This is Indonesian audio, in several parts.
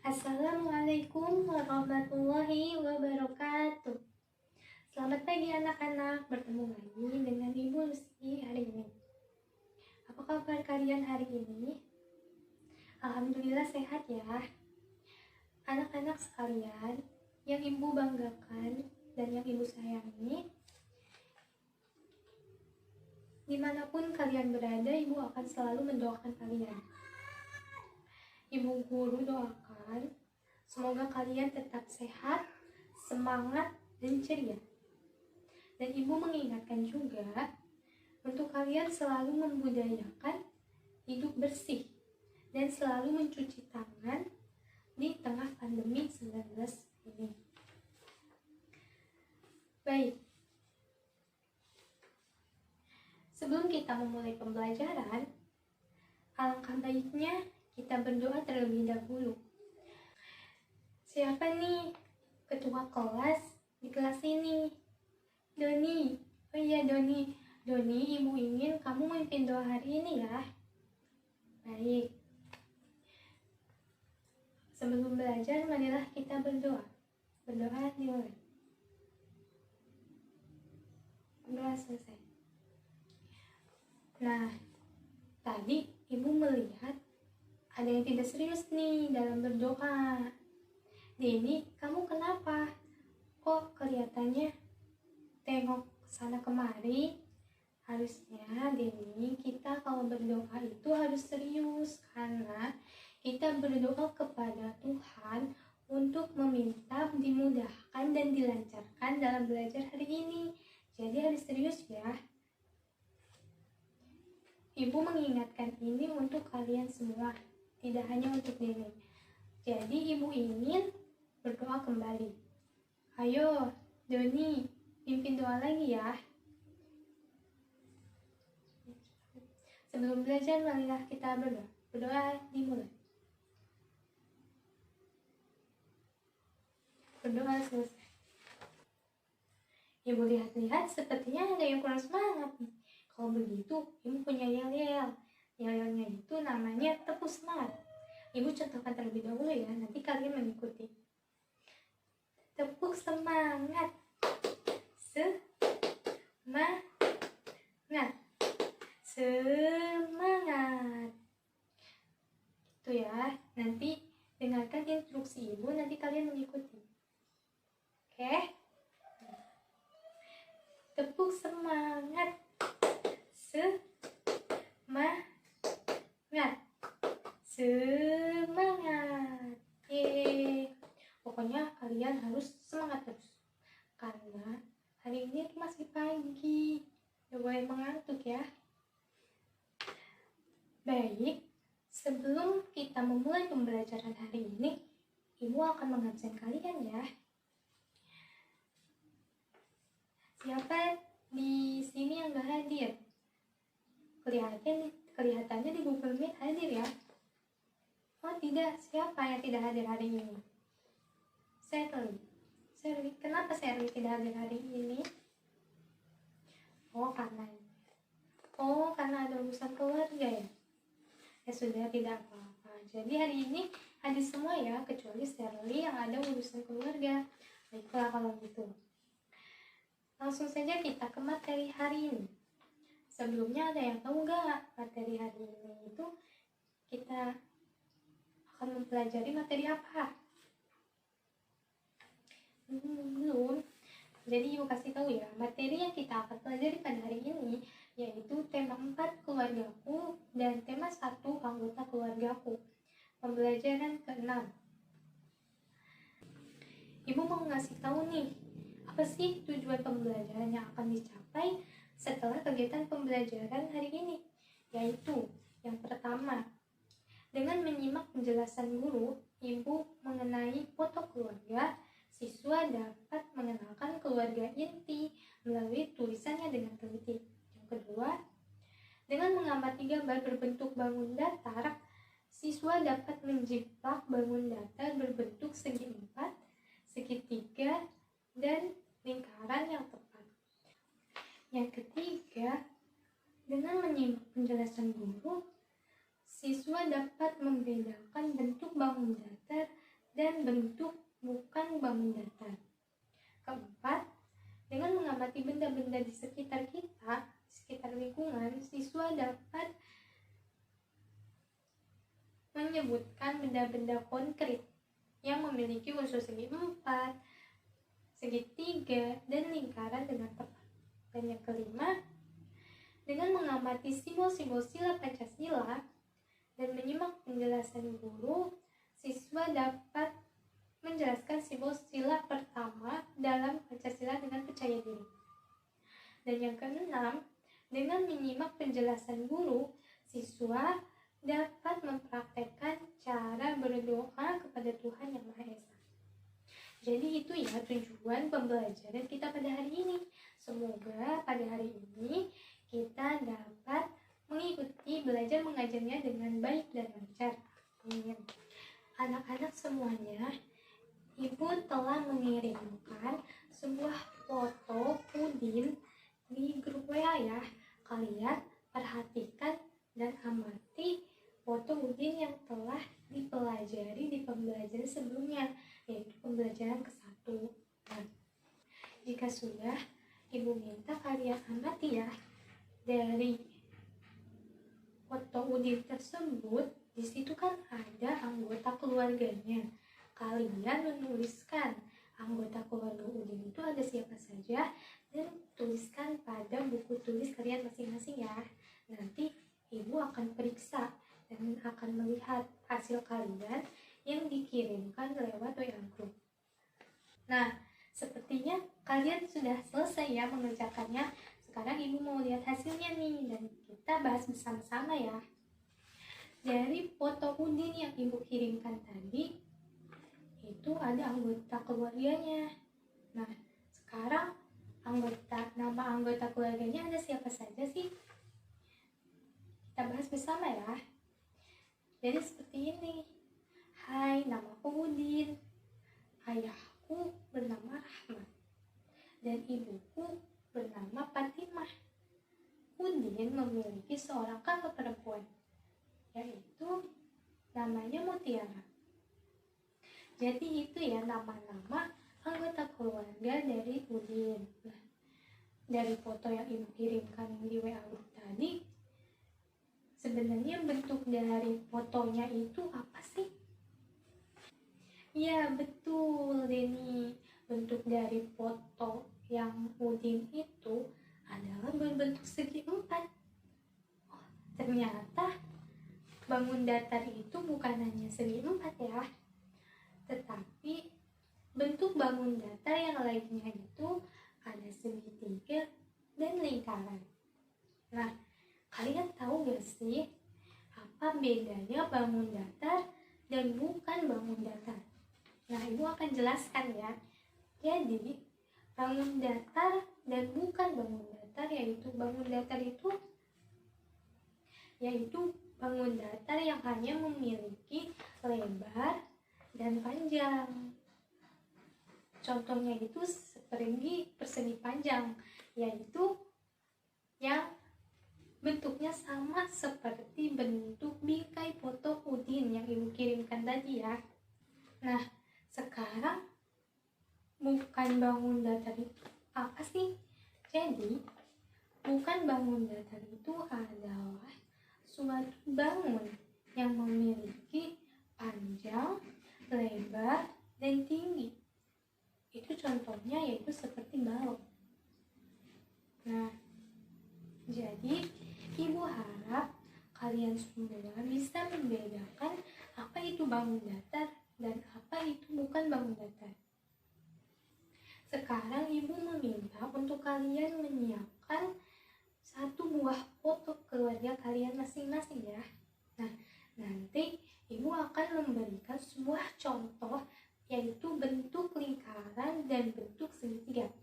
Assalamualaikum warahmatullahi wabarakatuh. Selamat pagi anak-anak, bertemu lagi dengan Ibu Lucy hari ini. Apa kabar kalian hari ini? Alhamdulillah sehat ya. Anak-anak sekalian yang Ibu banggakan dan yang Ibu sayangi, dimanapun kalian berada, Ibu akan selalu mendoakan kalian. Ibu guru doakan semoga kalian tetap sehat, semangat, dan ceria. Dan Ibu mengingatkan juga untuk kalian selalu membudayakan hidup bersih dan selalu mencuci tangan di tengah pandemi 19 ini. Baik, sebelum kita memulai pembelajaran, alangkah baiknya kita berdoa terlebih dahulu. Siapa nih ketua kelas di kelas ini? Doni. Oh iya Doni. Doni, Ibu ingin kamu memimpin doa hari ini ya. Baik. Sebelum belajar, marilah kita berdoa. Berdoa dimulai. Berdoa selesai. Nah, tadi Ibu melihat ada yang tidak serius nih dalam berdoa. Deni, kamu kenapa? Kok kelihatannya tengok sana kemari? Harusnya Deni, kita kalau berdoa itu harus serius, karena kita berdoa kepada Tuhan untuk meminta dimudahkan dan dilancarkan dalam belajar hari ini. Jadi harus serius ya. Ibu mengingatkan ini untuk kalian semua, tidak hanya untuk Deni. Jadi Ibu ingin berdoa kembali. Ayo, Doni, pimpin doa lagi ya. Sebelum belajar, marilah kita berdoa. Berdoa dimulai. Berdoa selesai. Ibu lihat-lihat sepertinya ada yang kurang semangat nih. Kalau begitu, Ibu punya yel-yel. Yel-yelnya itu namanya tepuk semangat. Ibu contohkan terlebih dahulu ya, nanti kalian mengikuti. Tepuk semangat. Semangat. Semangat. Itu ya, nanti dengarkan instruksi Ibu, nanti kalian mengikuti. Oke? Tepuk semangat. Semangat. Semangat. Pokoknya kalian harus semangat terus, karena hari ini masih pagi, gak boleh mengantuk ya. Baik, sebelum kita memulai pembelajaran hari ini, Ibu akan mengabsen kalian ya. Siapa di sini yang gak hadir? Kelihatannya di Google Meet hadir ya. Oh tidak, siapa yang tidak hadir hari ini? Sherly. Kenapa Sherly tidak hadir hari ini? Karena ada urusan keluarga ya? Ya sudah, tidak apa-apa. Jadi hari ini hadir semua ya, kecuali Sherly yang ada urusan keluarga. Baiklah kalau gitu. Langsung saja kita ke materi hari ini. Sebelumnya ada yang tahu nggak materi hari ini itu kita akan mempelajari materi apa? Belum. Jadi Ibu kasih tahu ya, materi yang kita akan pelajari pada hari ini yaitu tema 4 keluargaku dan tema 1 anggota keluargaku. Pembelajaran ke-6. Ibu mau ngasih tahu nih, apa sih tujuan pembelajaran yang akan dicapai setelah kegiatan pembelajaran hari ini? Yaitu, yang pertama, dengan menyimak penjelasan guru, Ibu mengenai foto keluarga, siswa dapat mengenalkan keluarga inti melalui tulisannya dengan teliti. Yang kedua, dengan mengamati gambar berbentuk bangun datar, siswa dapat menjiplak bangun datar berbentuk segi 4, segitiga, dan lingkaran yang tepat. Yang ketiga, dengan menyimak penjelasan guru, siswa dapat membedakan bentuk bangun datar dan bentuk bukan bangun datar. Keempat, dengan mengamati benda-benda di sekitar kita, di sekitar lingkungan, siswa dapat menyebutkan benda-benda konkret yang memiliki unsur segi 4, segitiga, dan lingkaran dengan tepat. Dan yang kelima, dengan mengamati simbol-simbol sila Pancasila dan menyimak penjelasan guru, siswa dapat menjelaskan simbol sila pertama dalam Pancasila dengan percaya diri. Dan yang keenam, dengan menyimak penjelasan guru, siswa dapat mempraktekkan cara berdoa kepada Tuhan Yang Maha Esa. Jadi itu ya tujuan pembelajaran kita pada hari ini. Semoga pada hari ini kita dapat mengikuti belajar mengajarnya dengan baik dan lancar. Anak-anak semuanya, Ibu telah mengirimkan sebuah foto Udin di grup WA ya. Kalian perhatikan dan amati foto Udin yang telah dipelajari di pembelajaran sebelumnya, yaitu pembelajaran ke-1. Nah, jika sudah, Ibu minta kalian amati ya. Dari foto Udin tersebut, di situ kan ada anggota keluarganya. Kalian menuliskan anggota keluarga Udin itu ada siapa saja dan tuliskan pada buku tulis kalian masing-masing ya. Nanti Ibu akan periksa dan akan melihat hasil kalian yang dikirimkan lewat WA group. Nah, sepertinya kalian sudah selesai ya mengerjakannya. Sekarang Ibu mau lihat hasilnya nih dan kita bahas bersama-sama ya. Dari foto Udin yang Ibu kirimkan tadi, itu ada anggota keluarganya. Nah, sekarang nama anggota keluarganya ada siapa saja sih? Kita bahas bersama ya. Jadi seperti ini. Hai, namaku Udin. Ayahku bernama Rahmat. Dan ibuku bernama Fatimah. Udin memiliki seorang kakak perempuan, yaitu namanya Mutiara. Jadi itu ya nama-nama anggota keluarga dari Udin. Nah, dari foto yang Ibu kirimkan di WA group tadi, sebenarnya bentuk dari fotonya itu apa sih? Ya betul Deni, bentuk dari foto yang Udin itu adalah berbentuk segi 4. Oh, ternyata bangun datar itu bukan hanya segi 4 ya, tetapi bentuk bangun datar yang lainnya itu ada segitiga dan lingkaran. Nah, kalian tahu gak sih apa bedanya bangun datar dan bukan bangun datar? Nah, Ibu akan jelaskan ya. Jadi, bangun datar dan bukan bangun datar yaitu bangun datar itu bangun datar yang hanya memiliki lebar dan panjang. Contohnya itu persegi panjang, yaitu yang bentuknya sama seperti bentuk bingkai foto Udin yang Ibu kirimkan tadi ya. Nah, sekarang bukan bangun datar itu apa sih? Jadi, bukan bangun datar itu adalah suatu bangun yang memiliki panjang, lebar, dan tinggi. Itu contohnya yaitu seperti balok. Nah, jadi Ibu harap kalian semua bisa membedakan apa itu bangun datar dan apa itu bukan bangun datar. Sekarang Ibu meminta untuk kalian menyiapkan satu buah foto keluarga kalian masing-masing ya. Nah, nanti Ibu akan memberikan sebuah contoh yaitu bentuk lingkaran dan bentuk segitiga.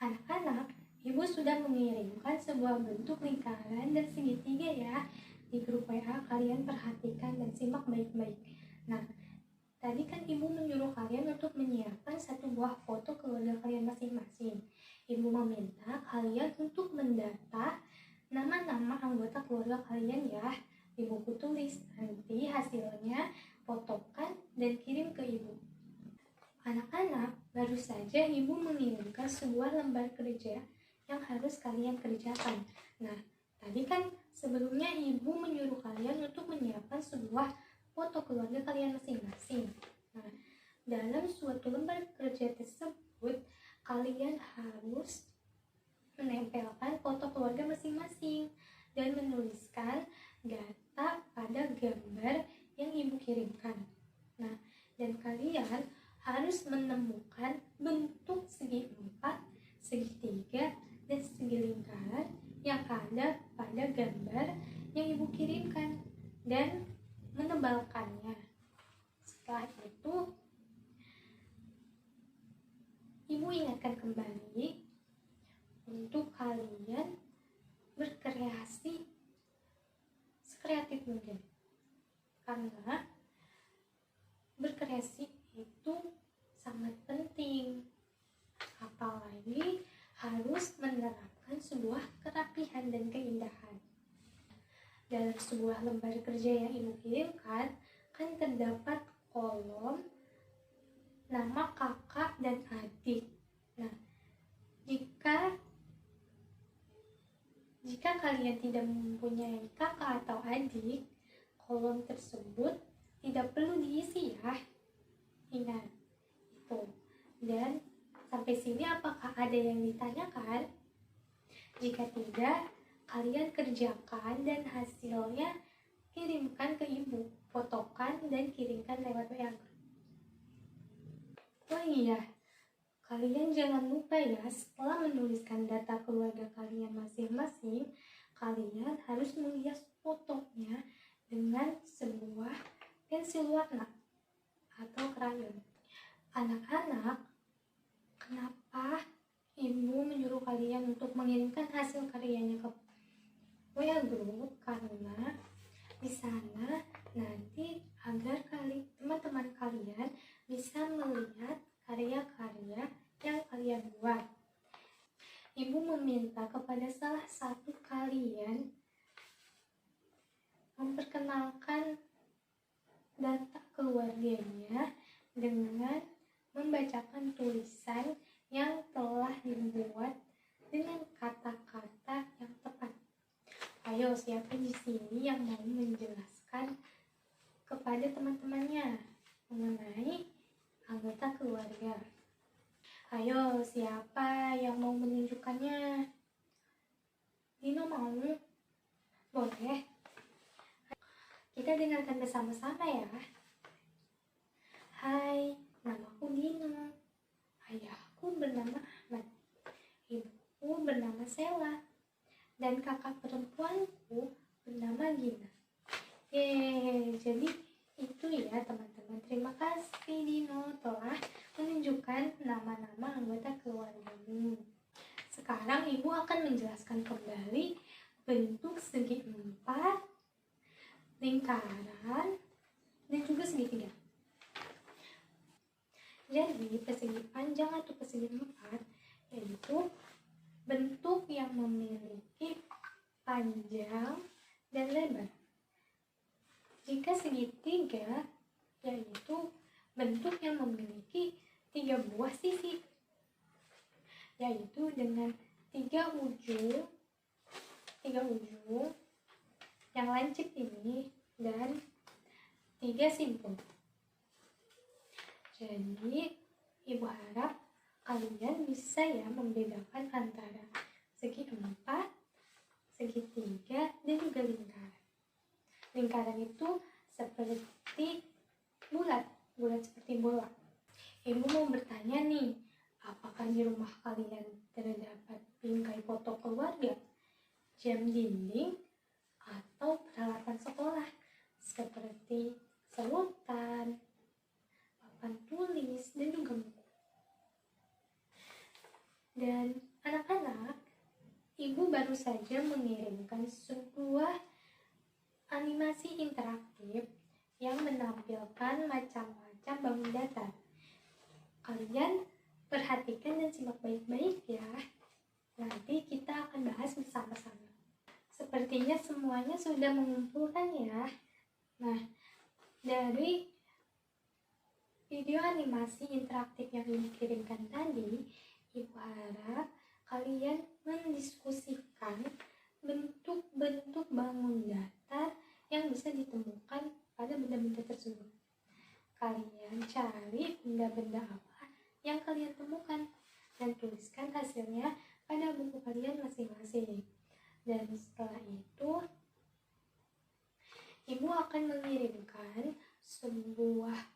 Anak-anak, Ibu sudah mengirimkan sebuah bentuk lingkaran dan segitiga ya di grup WA. Kalian perhatikan dan simak baik-baik. Nah, tadi kan Ibu menyuruh kalian untuk menyiapkan satu buah foto keluarga kalian masing-masing. Ibu meminta kalian untuk mendata nama-nama anggota keluarga kalian ya di buku tulis. Nanti hasilnya fotokan, dan kirim ke ibu. Anak-anak, baru saja ibu mengirimkan sebuah lembar kerja yang harus kalian kerjakan. Nah, tadi kan sebelumnya ibu menyuruh kalian untuk menyiapkan sebuah foto keluarga kalian masing-masing. Nah, dalam suatu lembar kerja tersebut, kalian harus menempelkan foto keluarga masing-masing dan menuliskan data pada gambar yang ibu kirimkan. Nah, dan kalian harus menemukan bentuk segi empat, segitiga, dan segi lingkaran yang ada pada gambar yang ibu kirimkan dan menebalkannya. Setelah itu, ibu ingatkan kembali untuk kalian berkreasi sekreatif mungkin, karena berkreasi itu sangat penting, apalagi harus menerapkan sebuah kerapihan dan keindahan. Dalam sebuah lembar kerja yang ibu kirimkan kan terdapat kolom nama kakak dan adik. Nah, jika kalian tidak mempunyai kakak atau adik, kolom tersebut tidak perlu diisi ya. Ingat itu. Dan sampai sini apakah ada yang ditanyakan? Jika tidak, kalian kerjakan dan hasilnya kirimkan ke ibu, fotokan dan kirimkan lewat WA. Oh iya, kalian jangan lupa ya, setelah menuliskan data keluarga kalian masing-masing, kalian harus menghias fotonya dengan sebuah pensil warna atau krayon. Anak-anak, kenapa ibu menyuruh kalian untuk mengirimkan hasil karyanya ke WA group? Karena di sana nanti agar teman-teman kalian bisa melihat karya-karya yang kalian buat. Ibu meminta kepada salah satu kalian memperkenalkan data keluarganya dengan membacakan tulisan yang telah dibuat dengan kata-kata yang tepat. Ayo, siapa di sini yang mau menjelaskan kepada teman-temannya mengenai anggota keluarga? Ayo, siapa yang mau menunjukkannya? Dino mau? Boleh? Kita dengarkan bersama-sama ya. Hai, namaku Dino. Ayahku bernama Ahmad. Ibuku bernama Sela. Dan kakak perempuanku bernama Gina. Jadi itu ya teman-teman. Terima kasih Dino telah menunjukkan nama-nama anggota keluargamu. Sekarang ibu akan menjelaskan kembali bentuk segi empat, lingkaran, dan juga segitiga. Jadi persegi panjang atau persegi empat yaitu bentuk yang memiliki panjang dan lebar. Jika segitiga yaitu bentuk yang memiliki 3 buah sisi, yaitu dengan 3 ujung yang lancip ini dan 3 simpul. Jadi ibu harap kalian bisa ya membedakan antara segi empat, segitiga, dan juga lingkaran. Lingkaran itu seperti bulat seperti bola. Ibu mau bertanya nih, apakah di rumah kalian terdapat bingkai foto keluarga, jam dinding, atau peralatan sekolah seperti selotan, papan tulis, dan juga buku. Dan anak-anak, ibu baru saja mengirimkan sebuah animasi interaktif yang menampilkan macam-macam bangun datar. Kalian perhatikan dan simak baik-baik ya. Nanti kita akan bahas bersama-sama. Sepertinya semuanya sudah mengumpulkan ya. Nah, dari video animasi interaktif yang dikirimkan tadi, Ibu harap kalian mendiskusikan bentuk-bentuk bangun datar yang bisa ditemukan pada benda-benda tersebut. Kalian cari benda-benda apa yang kalian temukan dan tuliskan hasilnya pada buku kalian masing-masing. Dan setelah itu, Ibu akan mengirimkan sebuah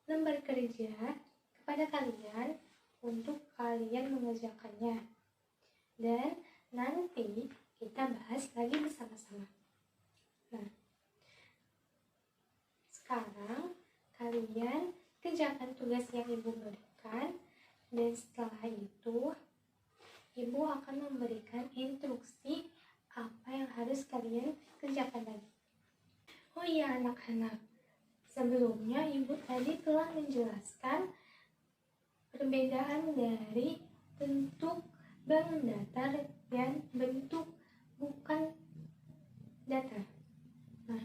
lembar kerja kepada kalian untuk kalian mengerjakannya. Dan nanti kita bahas lagi bersama-sama. Nah, sekarang kalian kerjakan tugas yang Ibu berikan, dan setelah itu Ibu akan memberikan instruksi apa yang harus kalian kerjakan lagi. Oh iya anak-anak, sebelumnya Ibu tadi telah menjelaskan perbedaan dari bentuk bangun datar dan bentuk bukan datar. Nah,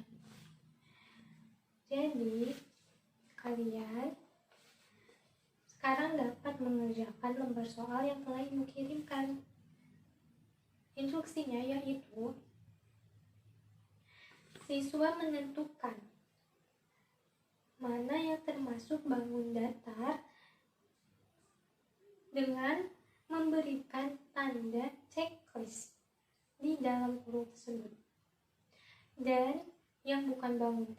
jadi kalian sekarang dapat mengerjakan lembar soal yang telah Ibu kirimkan. Instruksinya yaitu siswa menentukan mana yang termasuk bangun datar dengan memberikan tanda checklist di dalam kurung tersebut. Dan yang bukan bangun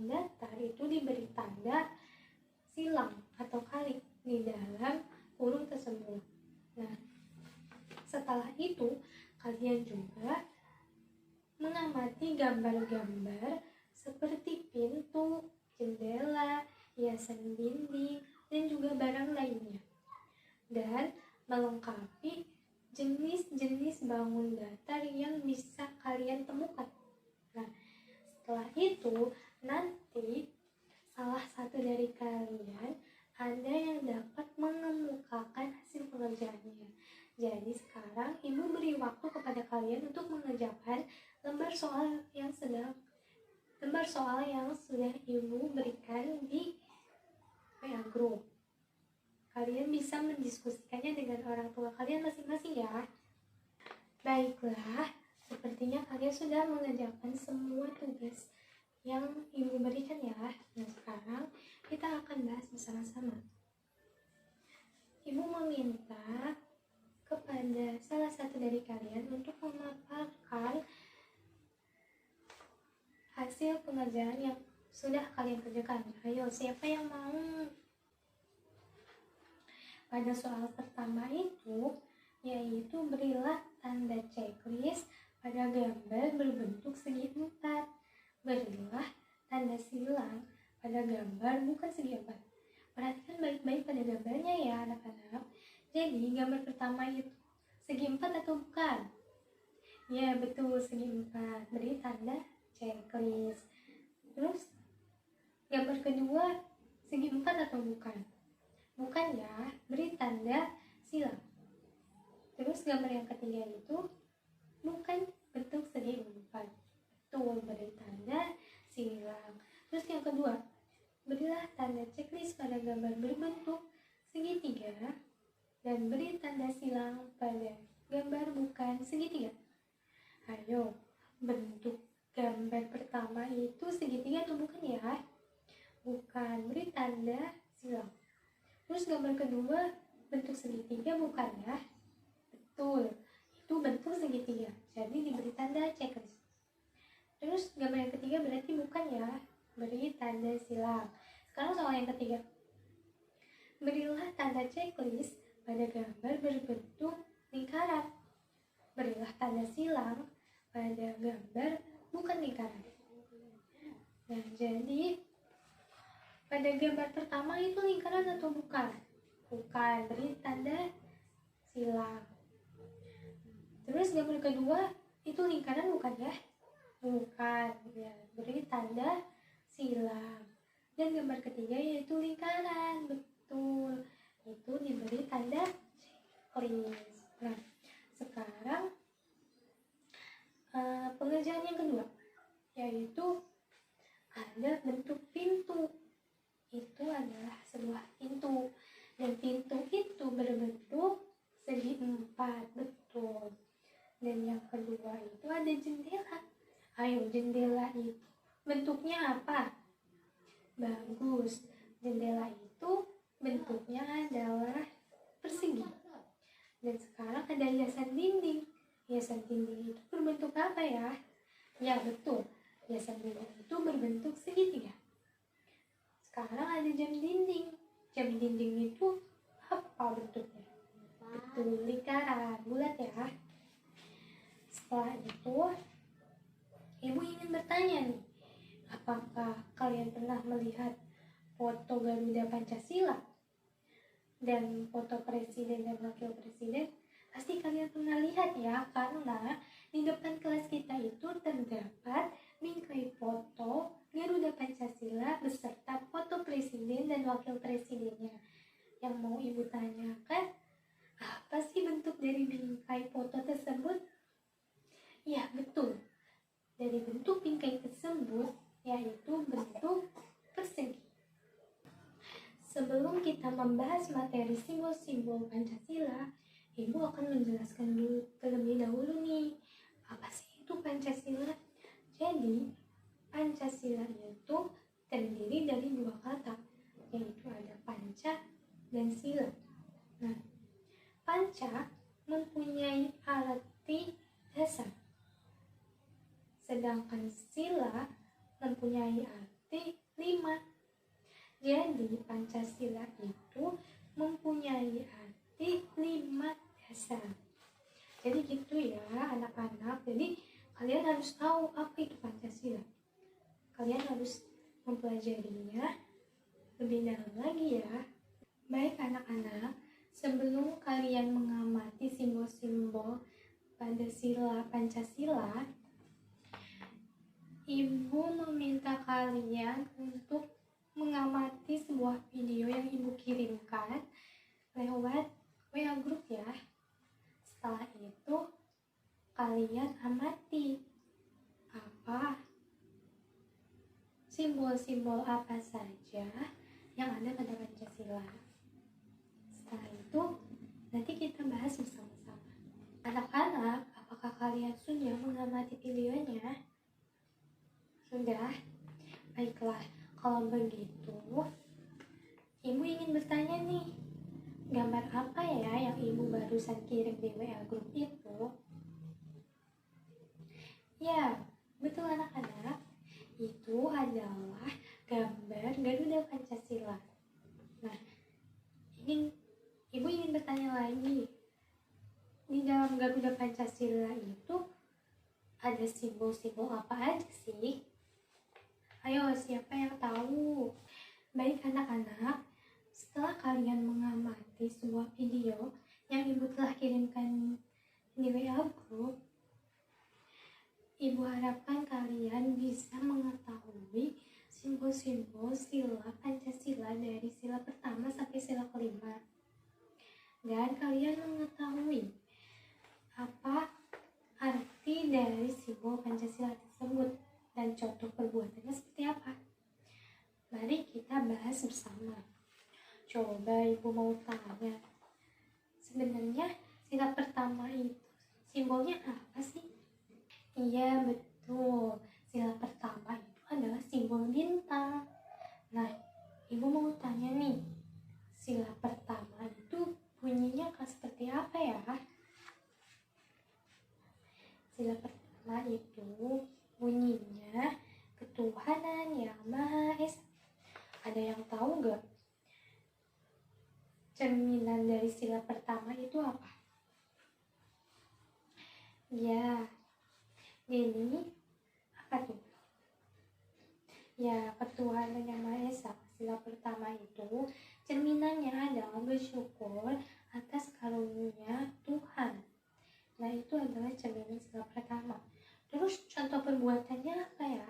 datar itu diberi tanda silang atau kali di dalam kurung tersebut. Nah, setelah itu kalian juga mengamati gambar-gambar seperti pintu, jendela, hiasan dinding, dan juga barang lainnya, dan melengkapi jenis-jenis bangun datar yang bisa kalian temukan. Nah, setelah itu nanti salah satu dari kalian ada yang dapat mengemukakan hasil pengerjaannya. Jadi sekarang Ibu beri waktu kepada kalian untuk mengerjakan lembar soal yang sudah Ibu berikan di WA Group. Kalian bisa mendiskusikannya dengan orang tua kalian masing-masing ya. Baiklah, sepertinya kalian sudah mengerjakan semua tugas yang Ibu berikan ya. Nah, sekarang kita akan bahas bersama-sama. Ibu meminta kepada salah satu dari kalian untuk memaparkan hasil pengerjaan yang sudah kalian kerjakan. Ayo, siapa yang mau? Pada soal pertama itu, yaitu berilah tanda checklist pada gambar berbentuk segi 4. Berilah tanda silang pada gambar bukan segi 4. Perhatikan baik-baik pada gambarnya ya anak-anak. Jadi gambar pertama itu segi 4 atau bukan? Ya betul, segi 4. Beri tanda checklist. Terus gambar kedua segi 4 atau bukan? Bukan ya, beri tanda silang. Terus gambar yang ketiga itu bukan bentuk segi 4. Betul, beri tanda silang. Terus yang kedua, berilah tanda checklist pada gambar berbentuk segitiga dan beri tanda silang pada gambar bukan segitiga. Ayo, bentuk gambar pertama itu segitiga atau bukan ya? Bukan, beri tanda silang. Terus gambar kedua bentuk segitiga bukan ya? Betul, itu bentuk segitiga, jadi diberi tanda checklist. Terus gambar yang ketiga berarti bukan ya? Beri tanda silang. Sekarang soal yang ketiga, berilah tanda checklist pada gambar berbentuk lingkaran. Berilah tanda silang pada gambar bukan lingkaran. Nah, jadi pada gambar pertama itu lingkaran atau bukan? Bukan, beri tanda silang. Terus gambar kedua itu lingkaran bukan ya? Bukan, ya, beri tanda silang. Dan gambar ketiga yaitu lingkaran, betul, itu diberi tanda checklist. Nah, sekarang pengerjaan yang kedua, yaitu ada bentuk pintu. Bagus. Jendela itu bentuknya adalah persegi. Dan sekarang ada hiasan dinding. Hiasan dinding itu berbentuk apa ya? Ya betul, hiasan dinding itu berbentuk segitiga. Sekarang ada jam dinding. Jam dinding itu apa bentuknya? Betul, lingkaran, bulat ya. Setelah itu, ibu ingin bertanya nih, apakah kalian pernah melihat foto Garuda Pancasila dan foto presiden dan wakil presiden? Pasti kalian pernah lihat ya, karena di depan kelas kita itu terdapat bingkai foto Garuda Pancasila beserta foto presiden dan wakil presidennya. Yang mau ibu tanyakan, apa sih bentuk dari bingkai foto tersebut? Ya betul, dari bentuk bingkai tersebut yaitu bentuk persegi. Sebelum kita membahas materi simbol-simbol Pancasila, ibu akan menjelaskan dulu terlebih dahulu nih, apa sih itu Pancasila? Jadi, Pancasila itu terdiri dari dua kata, yaitu ada panca dan sila. Nah, panca mempunyai arti dasar, sedangkan sila mempunyai arti 5. Jadi Pancasila itu mempunyai arti 5 dasar. Jadi gitu ya anak-anak. Jadi kalian harus tahu apa itu Pancasila. Kalian harus mempelajarinya lebih dalam lagi ya. Baik anak-anak, sebelum kalian mengamati simbol-simbol pada sila Pancasila, ibu meminta kalian untuk mengamati sebuah video yang ibu kirimkan lewat WA group ya. Setelah itu kalian amati apa simbol-simbol apa saja yang ada pada Pancasila. Setelah itu nanti kita bahas bersama-sama. Anak-anak, apakah kalian sudah mengamati videonya? Sudah? Baiklah, kalau begitu ibu ingin bertanya nih, gambar apa ya yang ibu barusan kirim di WA group itu? Ya, betul anak-anak, itu adalah gambar Garuda Pancasila. Nah, ibu ingin bertanya lagi, di dalam Garuda Pancasila itu ada simbol-simbol apa aja sih? Ayo, siapa yang tahu? Baik anak-anak, setelah kalian mengamati sebuah video yang ibu telah kirimkan di WA group, ibu harapkan kalian bisa mengetahui simbol-simbol sila Pancasila dari sila pertama sampai sila kelima. Dan kalian mengetahui apa arti dari simbol Pancasila tersebut dan contoh perbuatannya seperti apa. Mari kita bahas bersama. Coba ibu mau tanya, sebenarnya sila pertama itu simbolnya apa sih? Iya betul, sila pertama itu adalah simbol bintang. Nah, ibu mau tanya nih, sila pertama itu bunyinya seperti apa ya? Sila pertama itu bunyinya ketuhanan yang Maha Esa. Ada yang tahu gak cerminan dari sila pertama itu apa? Ya, jadi apa tuh? Ya, ketuhanan yang Maha Esa. Sila pertama itu cerminannya adalah bersyukur atas karunia Tuhan. Nah, itu adalah cerminan sila pertama. Terus contoh perbuatannya apa ya?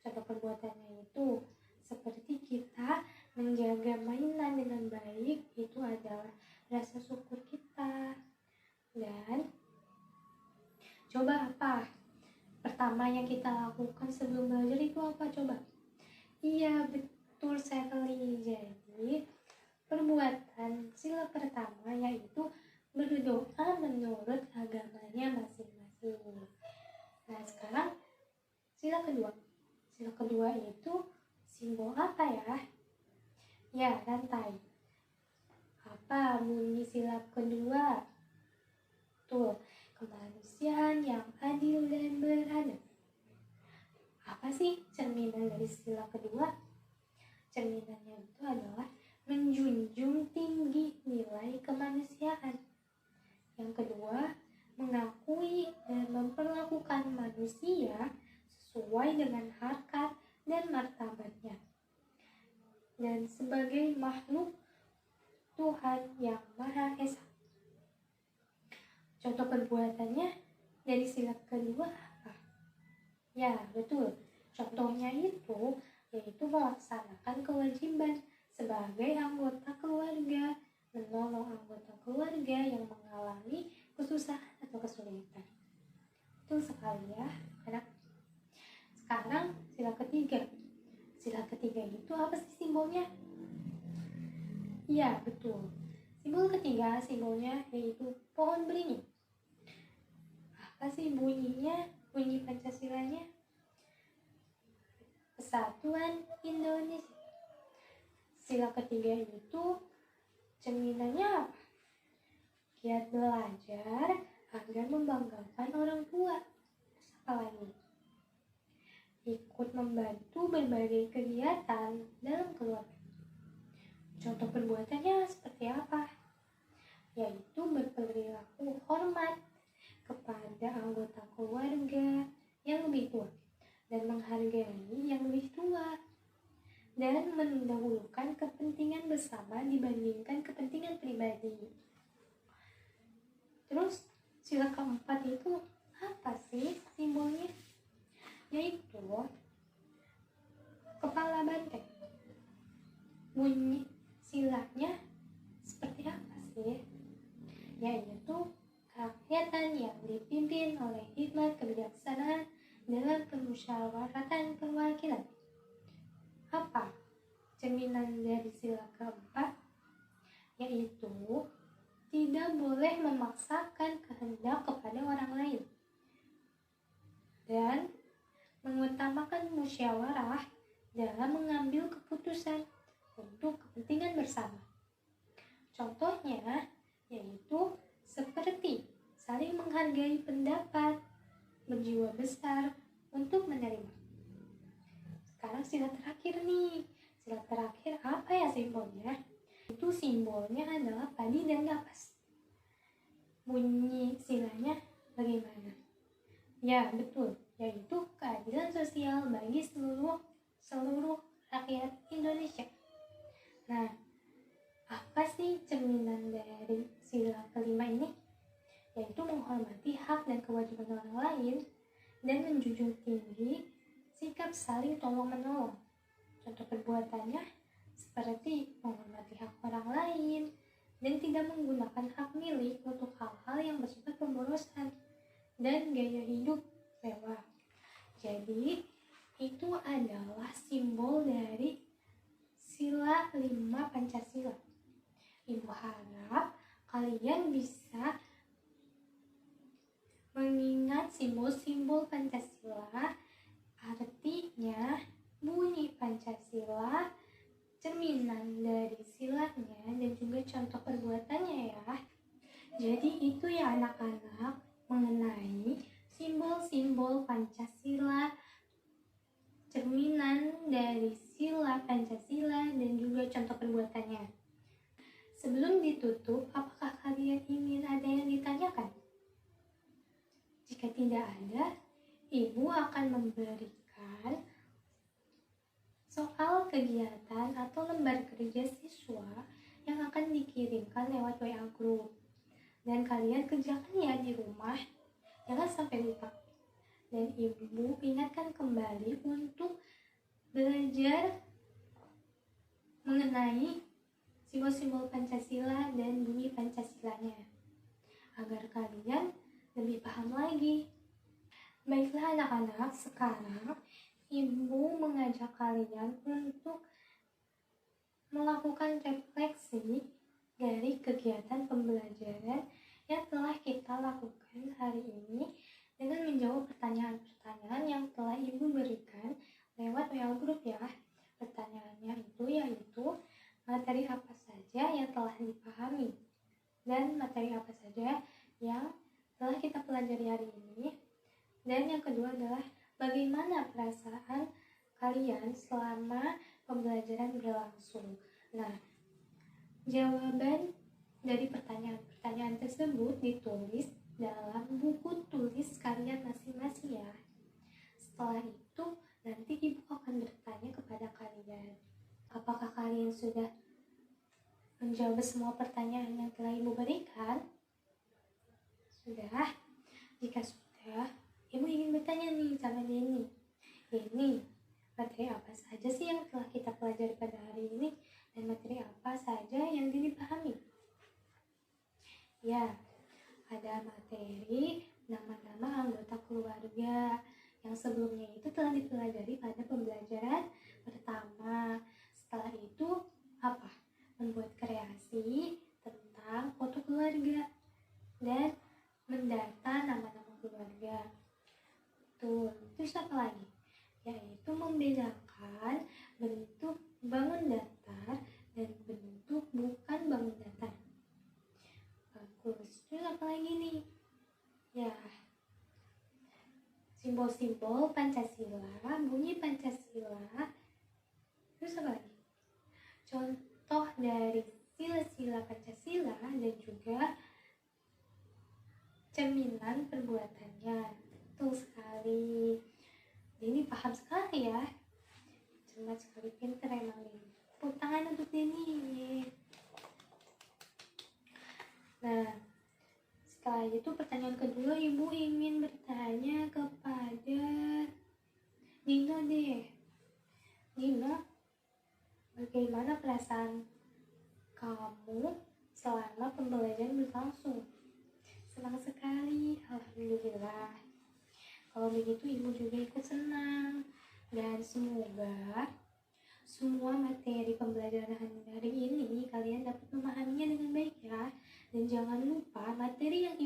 Contoh perbuatannya itu seperti kita menjaga mainan dengan baik, itu adalah rasa syukur kita. Dan coba apa? Pertama yang kita lakukan sebelum belajar itu apa coba? Iya betul sekali. Jadi perbuatan sila pertama yaitu berdoa menurut agamanya masing-masing. Nah sekarang sila kedua. Sila kedua itu Simbol apa ya? Ya, rantai. Apa bunyi silap kedua? Betul, kemanusiaan yang adil dan beradab. Apa sih cerminan dari silap kedua? Cerminannya itu adalah menjunjung tinggi nilai kemanusiaan. Yang kedua, mengakui dan memperlakukan manusia sesuai dengan harkat dan martabatnya. Dan sebagai makhluk Tuhan yang Maha Esa. Contoh perbuatannya dari silap kedua apa? Ya, betul. Contohnya yaitu melaksanakan kewajiban sebagai anggota keluarga, menolong anggota keluarga yang mengalami kesusahan atau kesulitan. Betul sekali ya, anak. Sekarang sila ketiga. Sila ketiga itu apa sih simbolnya? Ya, betul. Simbol ketiga, simbolnya yaitu pohon beringin. Apa sih bunyinya? Bunyi Pancasilanya? Kesatuan Indonesia. Sila ketiga itu cerminannya apa? Giat belajar agar membanggakan orang tua. Apa lagi? Ikut membantu berbagai kegiatan dalam keluarga. Contoh perbuatannya seperti apa? Yaitu berperilaku hormat kepada anggota keluarga yang lebih tua dan menghargai yang lebih tua dan mendahulukan kepentingan bersama dibandingkan kepentingan pribadi. Terus sila keempat itu apa sih simbolnya? Yaitu kepala banteng. Bunyi silanya seperti apa sih? Yaitu kerakyatan yang dipimpin oleh hikmat kebijaksanaan dalam permusyawaratan perwakilan. Apa cerminan dari sila keempat? Yaitu tidak boleh memaksakan kehendak kepada orang lain dan mengutamakan musyawarah dalam mengambil keputusan untuk kepentingan bersama. Contohnya yaitu seperti saling menghargai pendapat, berjiwa besar untuk menerima. Sekarang sila terakhir nih. Sila terakhir apa ya simbolnya? Itu simbolnya adalah padi dan kapas. Bunyi silanya bagaimana? Ya, betul. Yaitu keadilan sosial bagi seluruh rakyat Indonesia. Nah, apa sih cerminan dari sila kelima ini? Yaitu menghormati hak dan kewajiban orang lain dan menjunjung tinggi sikap saling tolong-menolong. Contoh perbuatannya seperti menghormati hak orang lain dan tidak menggunakan hak milik untuk hal-hal yang bersifat pemborosan dan gaya hidup mewah. Jadi, itu adalah simbol dari sila 5 Pancasila. Ibu harap kalian bisa mengingat simbol-simbol Pancasila, artinya, bunyi Pancasila, cerminan dari silanya, dan juga contoh perbuatannya ya. Jadi itu ya anak-anak mengenai simbol-simbol Pancasila, cerminan dari sila Pancasila, dan juga contoh perbuatannya. Sebelum ditutup, apakah kalian ingin ada yang ditanyakan? Jika tidak ada, Ibu akan memberikan soal kegiatan atau lembar kerja siswa yang akan dikirimkan lewat WA Group. Dan kalian kerjakan ya di rumah, jangan sampai lupa. Dan Ibu ingatkan kembali untuk belajar mengenai simbol-simbol Pancasila dan bunyi Pancasilanya, agar kalian lebih paham lagi. Baiklah anak-anak, sekarang Ibu mengajak kalian untuk melakukan refleksi dari kegiatan pembelajaran yang telah kita lakukan hari ini dengan menjawab pertanyaan-pertanyaan yang telah Ibu berikan lewat WA Group ya. Pertanyaannya itu yaitu materi apa saja yang telah dipahami dan materi apa saja yang telah kita pelajari hari ini. Dan yang kedua adalah bagaimana perasaan kalian selama pembelajaran berlangsung. Nah, jawaban dari pertanyaan-pertanyaan tersebut ditulis dalam buku tulis kalian masing-masing ya. Setelah itu nanti ibu akan bertanya kepada kalian, apakah kalian sudah menjawab semua pertanyaan yang telah ibu berikan? Sudah? Jika sudah, ibu ingin bertanya nih sama Denny. Ini materi apa saja sih yang telah kita pelajari pada hari ini, dan materi apa saja yang dipahami? Ya, ada materi nama-nama anggota keluarga yang sebelumnya itu telah dipelajari pada pembelajaran pertama. Setelah itu apa? Membuat kreasi tentang foto keluarga dan mendata nama-nama keluarga. Terus apa lagi? Yaitu membedakan bentuk bangun datar dan bentuk bukan bangun datar. Bagus. Terus apa lagi nih? Ya, simbol-simbol Pancasila, bunyi Pancasila. Terus apa lagi? Contoh dari sila-sila Pancasila dan juga cerminan perbuatannya. Betul sekali. Denny paham sekali ya. Cermat sekali, pintar emang Denny. Tepuk tangan untuk Denny. Nah, setelah itu pertanyaan kedua, ibu ingin bertanya kepada Nino deh. Nino, bagaimana perasaan kamu selama pembelajaran berlangsung? Senang sekali, alhamdulillah. Kalau begitu ibu juga ikut senang, dan semoga semua materi pembelajaran hari ini kalian dapat memahaminya dengan baik ya. Dan jangan lupa materi yang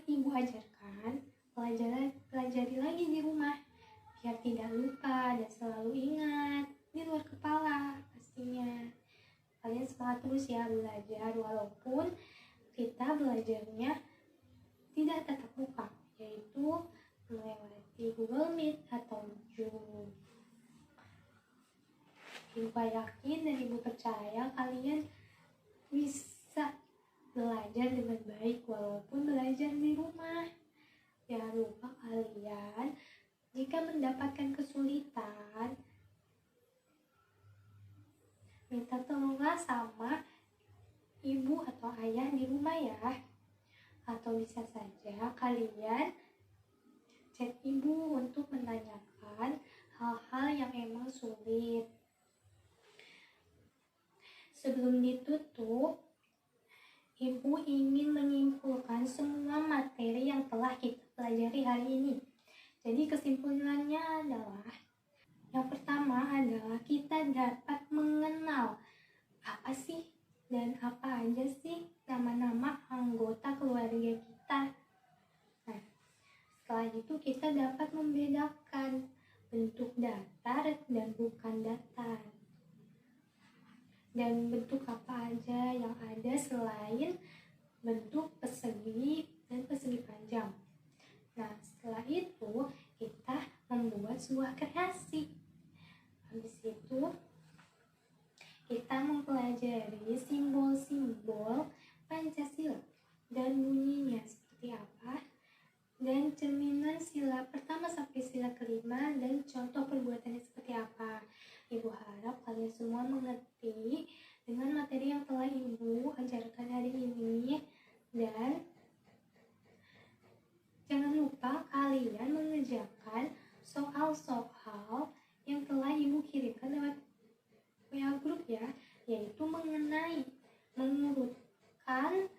ibu ajarkan, pelajari lagi di rumah biar tidak lupa dan selalu ingat di luar kepala pastinya. Kalian semangat terus ya belajar, walaupun kita belajarnya tidak tatap muka, yaitu melewati Google Meet atau Zoom. Ibu yakin dan ibu percaya kalian bisa belajar dengan baik walaupun belajar di rumah. Jangan lupa kalian jika mendapatkan kesulitan, minta tolonglah sama ibu atau ayah di rumah ya. Atau bisa saja kalian chat ibu untuk menanyakan hal-hal yang emang sulit. Sebelum ditutup, ibu ingin menyimpulkan semua materi yang telah kita pelajari hari ini. Jadi kesimpulannya adalah, yang pertama adalah kita dapat mengenal apa sih dan apa aja sih nama-nama anggota keluarga kita. Nah, setelah itu kita dapat membedakan bentuk datar dan bukan datar. Dan bentuk apa aja yang ada selain bentuk persegi dan persegi panjang. Nah, setelah itu kita membuat sebuah kreasi. Habis itu kita mempelajari simbol-simbol Pancasila dan bunyinya seperti apa, dan cerminan sila pertama sampai sila kelima, dan contoh perbuatannya seperti apa. Ibu harap kalian semua mengerti dengan materi yang telah ibu ajarkan hari ini, dan jangan lupa kalian mengerjakan soal-soal yang telah ibu kirimkan lewat WA group ya, yaitu mengurutkan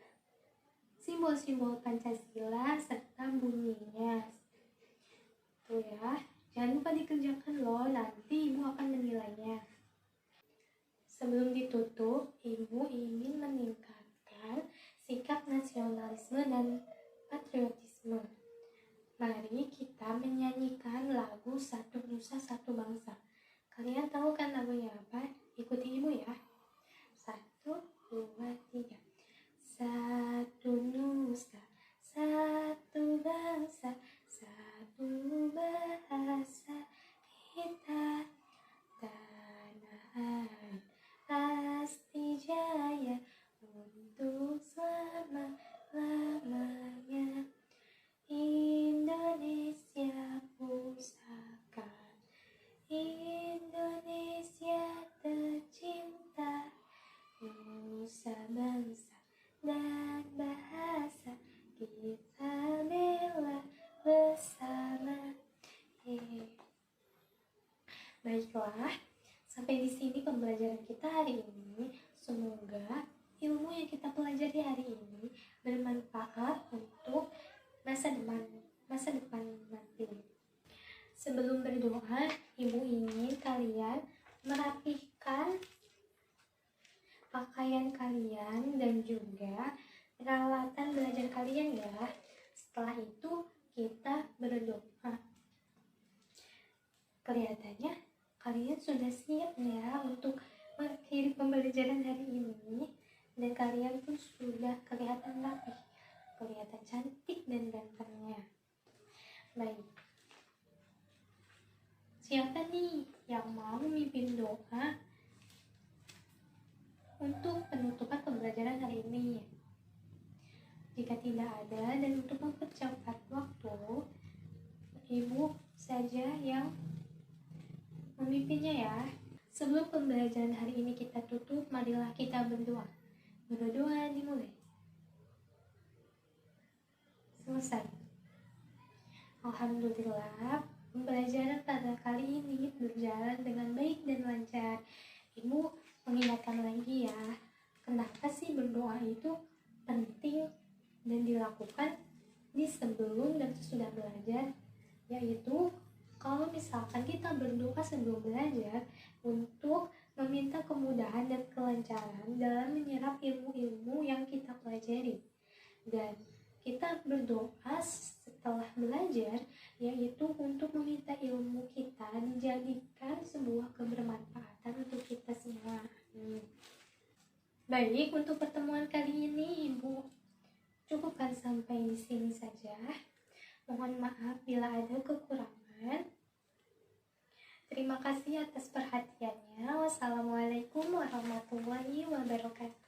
simbol-simbol Pancasila serta bunyinya. Tuh ya, jangan lupa dikerjakan loh, nanti ibu akan menilainya. Sebelum ditutup, ibu ingin meningkatkan sikap nasionalisme dan patriotisme. Mari kita menyanyikan lagu Satu Nusa Satu Bangsa. Kalian tahu kan lagunya apa? Ikuti ibu ya. 1, 2, 3. Satu nusa, satu bangsa, satu bahasa kita. Tanah air pasti jaya untuk selama-lamanya. Indonesia pusaka, Indonesia tercinta, nusa bangsa dan bahasa kita bela bersama. Baiklah, sampai di sini pembelajaran kita hari ini. Semoga ilmu yang kita pelajari hari ini bermanfaat untuk masa depan nanti. Sebelum berdoa, ibu ingin kalian merapihkan pakaian kalian dan juga peralatan belajar kalian ya. Setelah itu kita berdoa. Kelihatannya kalian sudah siap ya untuk mengakhiri pembelajaran hari ini, dan kalian pun sudah kelihatan rapi, kelihatan cantik dan gantengnya. Baik, siapa nih yang mau memimpin doa untuk penutupan pembelajaran hari ini? Jika tidak ada, dan untuk mempercepat waktu, ibu saja yang memimpinnya ya. Sebelum pembelajaran hari ini kita tutup, marilah kita berdoa. Berdoa dimulai. Selesai. Alhamdulillah, pembelajaran pada kali ini berjalan dengan baik dan lancar. Ibu mengingatkan lagi ya, kenapa sih berdoa itu penting dan dilakukan di sebelum dan sesudah belajar, yaitu kalau misalkan kita berdoa sebelum belajar untuk meminta kemudahan dan kelancaran dalam menyerap ilmu-ilmu yang kita pelajari, dan kita berdoa setelah belajar yaitu untuk meminta ilmu kita dijadikan sebuah kebermanfaatan untuk kita semua. Baik, untuk pertemuan kali ini ibu cukupkan sampai di sini saja. Mohon maaf bila ada kekurangan. Terima kasih atas perhatiannya. Wassalamualaikum warahmatullahi wabarakatuh.